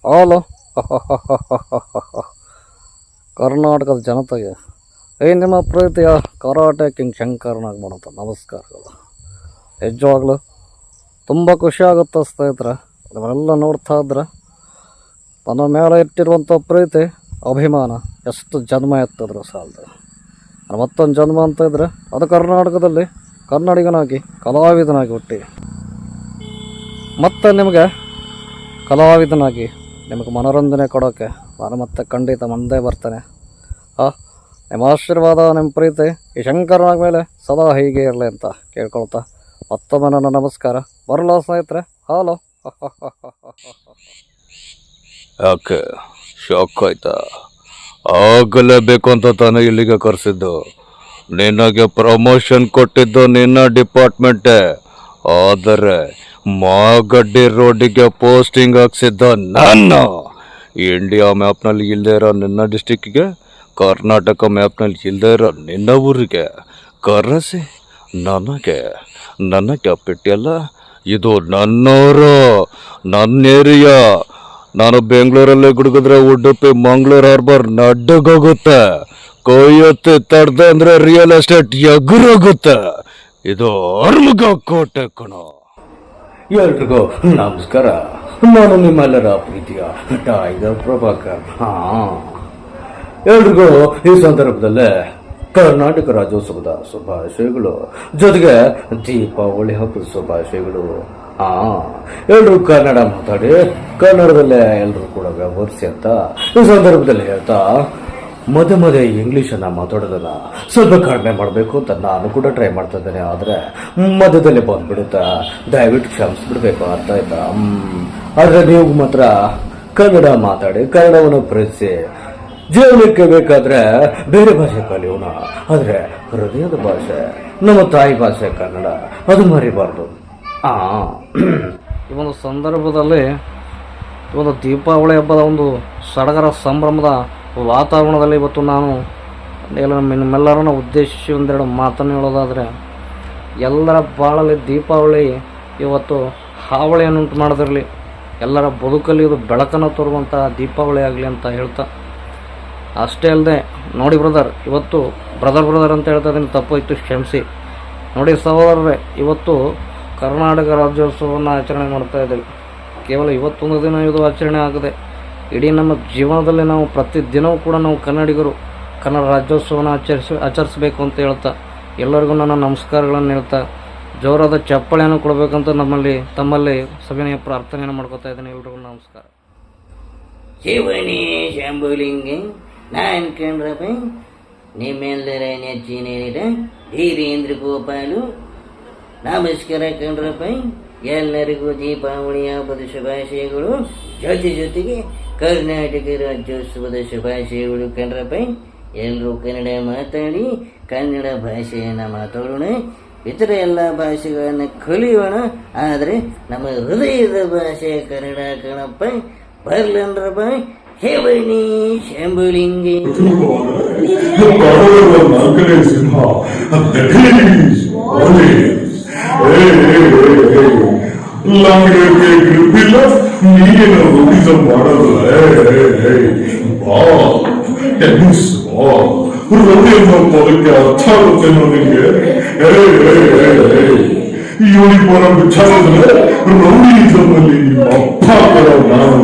Hello. ಕರ್ನಾಟಕದ ಜನತೆಗೆ ನಿಮ್ಮ ಪ್ರೀತಿಯ ಕರಾಟೆ ಕಿಂಗ್ ಶಂಕರ್ನಾಗ್ ಮಾಡೋಂಥ ನಮಸ್ಕಾರಗಳು. ನಿಜವಾಗ್ಲೂ ತುಂಬ ಖುಷಿ ಆಗುತ್ತೆ ಸ್ನೇಹಿತರೆ. ಇವರೆಲ್ಲ ನೋಡ್ತಾ ಇದ್ರೆ ನನ್ನ ಮೇಲೆ ಇಟ್ಟಿರುವಂಥ ಪ್ರೀತಿ ಅಭಿಮಾನ ಎಷ್ಟು ಜನ್ಮ ಎತ್ತಿದ್ರು ಸಾಲದು. ಮತ್ತೊಂದು ಜನ್ಮ ಅಂತ ಇದ್ದರೆ ಅದು ಕರ್ನಾಟಕದಲ್ಲಿ ಕನ್ನಡಿಗನಾಗಿ ಕಲಾವಿದನಾಗಿ ಹುಟ್ಟಿ ಮತ್ತು ನಿಮಗೆ ಕಲಾವಿದನಾಗಿ ನಿಮಗೆ ಮನೋರಂಜನೆ ಕೊಡೋಕ್ಕೆ ನಾನು ಮತ್ತೆ ಖಂಡಿತ ಮುಂದೆ ಬರ್ತೇನೆ. ನಿಮ್ಮ ಆಶೀರ್ವಾದ, ನಿಮ್ಮ ಪ್ರೀತಿ ಈ ಶಂಕರನಾಗ ಮೇಲೆ ಸದಾ ಹೀಗೆ ಇರಲಿ ಅಂತ ಕೇಳ್ಕೊಳ್ತಾ ಮತ್ತೊಮ್ಮೆ ನನ್ನ ನಮಸ್ಕಾರ. ಬರಲ್ಲ ಸ್ನೇಹಿತರೆ. ಹಲೋ. ಯಾಕೆ ಶಾಕ್ ಆಯ್ತಾ? ಆಗಲೇಬೇಕು ಅಂತ ತಾನೇ ಇಲ್ಲಿಗೆ ಕರೆಸಿದ್ದು. ನಿನಗೆ ಪ್ರಮೋಷನ್ ಕೊಟ್ಟಿದ್ದು ನಿನ್ನ ಡಿಪಾರ್ಟ್ಮೆಂಟೇ, ಆದರೆ ಮಾಗಡ್ಡಿ ರೋಡಿಗೆ ಪೋಸ್ಟಿಂಗ್ ಹಾಕ್ಸಿದ್ದ ನಾನು. ಇಂಡಿಯಾ ಮ್ಯಾಪ್ನಲ್ಲಿ ಇಲ್ಲದೆ ಇರೋ ನಿನ್ನ ಡಿಸ್ಟಿಕ್ಗೆ, ಕರ್ನಾಟಕ ಮ್ಯಾಪ್ನಲ್ಲಿ ಇಲ್ಲದೆ ಇರೋ ನಿನ್ನ ಊರಿಗೆ ಕರೆಸಿ ನನ್ನ ಕ್ಯಾಪಿಟಿ ಅಲ್ಲ, ಇದು ನನ್ನೂರು, ನನ್ನ ಏರಿಯಾ. ನಾನು ಬೆಂಗಳೂರಲ್ಲೇ ಗುಡುಗಿದ್ರೆ ಉಡುಪಿ ಮಂಗಳೂರು ಹಾರ್ಬರ್ ನಡ್ಡಗೋಗುತ್ತೆ. ಕೊಯ್ಯತ್ತೆ ತಡ್ದೆ ಅಂದ್ರೆ ರಿಯಲ್ ಎಸ್ಟೇಟ್ ಎಗುರೋಗುತ್ತೆ. ಇದು ಅರ್ಮುಗ ಕೋಟೆ ಕಣೋ. ಎಲ್ರಿಗೂ ನಮಸ್ಕಾರ. ನಾನು ನಿಮ್ಮೆಲ್ಲರ ಪ್ರೀತಿಯ ಟೈಗರ್ ಪ್ರಭಾಕರ್. ಎಲ್ರಿಗೂ ಈ ಸಂದರ್ಭದಲ್ಲೇ ಕರ್ನಾಟಕ ರಾಜ್ಯೋತ್ಸವದ ಶುಭಾಶಯಗಳು, ಜೊತೆಗೆ ದೀಪಾವಳಿ ಹಬ್ಬದ ಶುಭಾಶಯಗಳು. ಎಲ್ರು ಕನ್ನಡ ಮಾತಾಡಿ, ಕನ್ನಡದಲ್ಲೇ ಎಲ್ರು ಕೂಡ ವ್ಯವಹರಿಸಿ ಅಂತ ಈ ಸಂದರ್ಭದಲ್ಲಿ ಹೇಳ್ತಾ, ಮಧ್ಯೆ ಇಂಗ್ಲಿಷನ್ನ ಮಾತಾಡೋದನ್ನ ಸ್ವಲ್ಪ ಕಡಿಮೆ ಮಾಡಬೇಕು ಅಂತ ನಾನು ಕೂಡ ಟ್ರೈ ಮಾಡ್ತಾ ಇದ್ದೇನೆ. ಆದರೆ ಮಧ್ಯದಲ್ಲಿ ಬಂದ್ಬಿಡುತ್ತಾ, ದಯವಿಟ್ಟು ಕ್ಷಮಿಸ್ಬಿಡ್ಬೇಕು, ಅರ್ಥ ಆಯ್ತಾ? ಆದರೆ ನೀವು ಮಾತ್ರ ಕನ್ನಡ ಮಾತಾಡಿ, ಕನ್ನಡವನ್ನು ಪ್ರೀತಿಸಿ. ಜೀವನಕ್ಕೆ ಬೇಕಾದ್ರೆ ಬೇರೆ ಭಾಷೆ ಕಲಿಯೋಣ, ಆದರೆ ಹೃದಯದ ಭಾಷೆ, ನಮ್ಮ ತಾಯಿ ಭಾಷೆ ಕನ್ನಡ, ಅದು ಮರಿಬಾರ್ದು. ಈ ಒಂದು ಸಂದರ್ಭದಲ್ಲಿ ಒಂದು ದೀಪಾವಳಿ ಹಬ್ಬದ ಒಂದು ಸಡಗರ ಸಂಭ್ರಮದ ವಾತಾವರಣದಲ್ಲಿ ಇವತ್ತು ನಾನು ನಿಮ್ಮೆಲ್ಲರನ್ನ ಉದ್ದೇಶಿಸಿ ಒಂದೆರಡು ಮಾತನ್ನು ಹೇಳೋದಾದರೆ, ಎಲ್ಲರ ಬಾಳಲ್ಲಿ ದೀಪಾವಳಿ ಇವತ್ತು ಹಾವಳಿಯನ್ನುಂಟು ಮಾಡೋದಿರಲಿ, ಎಲ್ಲರ ಬದುಕಲ್ಲಿ ಇದು ಬೆಳಕನ್ನು ತೋರುವಂಥ ದೀಪಾವಳಿ ಆಗಲಿ ಅಂತ ಹೇಳ್ತಾ, ಅಷ್ಟೇ ಅಲ್ಲದೆ ನೋಡಿ ಇವತ್ತು ಬ್ರದರ್ ಅಂತ ಹೇಳ್ತಾ ಇದ್ದೀನಿ, ತಪ್ಪೋಯ್ತು ಕ್ಷಮಿಸಿ. ನೋಡಿ ಸಹೋದರರೇ, ಇವತ್ತು ಕರ್ನಾಟಕ ರಾಜ್ಯೋತ್ಸವವನ್ನು ಆಚರಣೆ ಮಾಡ್ತಾ ಇದ್ದೇವೆ. ಕೇವಲ ಇವತ್ತೊಂದು ದಿನ ಇದು ಆಚರಣೆ ಆಗಿದೆ. ಇಡೀ ನಮ್ಮ ಜೀವನದಲ್ಲಿ ನಾವು ಪ್ರತಿದಿನವೂ ಕೂಡ ನಾವು ಕನ್ನಡಿಗರು ಕನ್ನಡ ರಾಜ್ಯೋತ್ಸವವನ್ನು ಆಚರಿಸಬೇಕು ಅಂತ ಹೇಳ್ತಾ, ಎಲ್ಲರಿಗೂ ನನ್ನ ನಮಸ್ಕಾರಗಳನ್ನು ಹೇಳ್ತಾ, ಜೋರಾದ ಚಪ್ಪಾಳೆಯನ್ನು ಕೊಡಬೇಕಂತ ತಮ್ಮಲ್ಲಿ ಸಭೆಯ ಪ್ರಾರ್ಥನೆಯನ್ನು ಮಾಡ್ಕೋತಾ ಇದ್ದೀನಿ. ಎಲ್ರಿಗೂ ನಮಸ್ಕಾರ. ಶಿವನೇ ಶಂಭುಲಿಂಗ, ನಾನು ಕಂಡ್ರಪ್ಪ ನಿಮ್ಮೆಲ್ಲರ ನೆಚ್ಚಿನ ಧೀರೇಂದ್ರ ಗೋಪಾಲು. ನಮಸ್ಕಾರ ಕಂಡ್ರಪ್ಪ. ಎಲ್ಲರಿಗೂ ದೀಪಾವಳಿ ಹಬ್ಬದ ಶುಭಾಶಯಗಳು, ಜೊತೆಗೆ ಕರ್ನಾಟಕ ರಾಜ್ಯೋತ್ಸವದ ಶುಭಾಶಯಗಳು ಕಂಡ್ರಪ್ಪ. ಎಲ್ಲರೂ ಕನ್ನಡ ಮಾತಾಡಿ, ಕನ್ನಡ ಭಾಷೆಯನ್ನು ಮಾತಾಡೋಣ, ಇತರ ಎಲ್ಲ ಭಾಷೆಗಳನ್ನು ಕಲಿಯೋಣ, ಆದರೆ ನಮ್ಮ ಹೃದಯದ ಭಾಷೆ ಕನ್ನಡ ಕಣಪ್ಪ. ಬರ್ಲನ್ರಪ್ಪ. ಹೇವನಿ ಶಂಭುಲಿಂಗಿ. ಲಂಗಕ್ಕೆ ಗ್ರಿಪ್ಪಿಲ್ಲ, ನೀನು ರೂಢಿಸಂ ಮಾಡೋದಿಲ್ಲ. ಟೆನ್ನಿಸ್ ರೌಡಿ ಎಂಬ ಪದಕ್ಕೆ ಅರ್ಥ ಆಗುತ್ತೆ ನನಗೆ. ಯೂನಿಫಾರ್ಮ್ ಬಿಚ್ಚಾಡಿದ್ರೆ ರೌಡಿಸಮಲ್ಲಿ ನಿಮ್ಮ ಅಪ್ಪ ನಾನು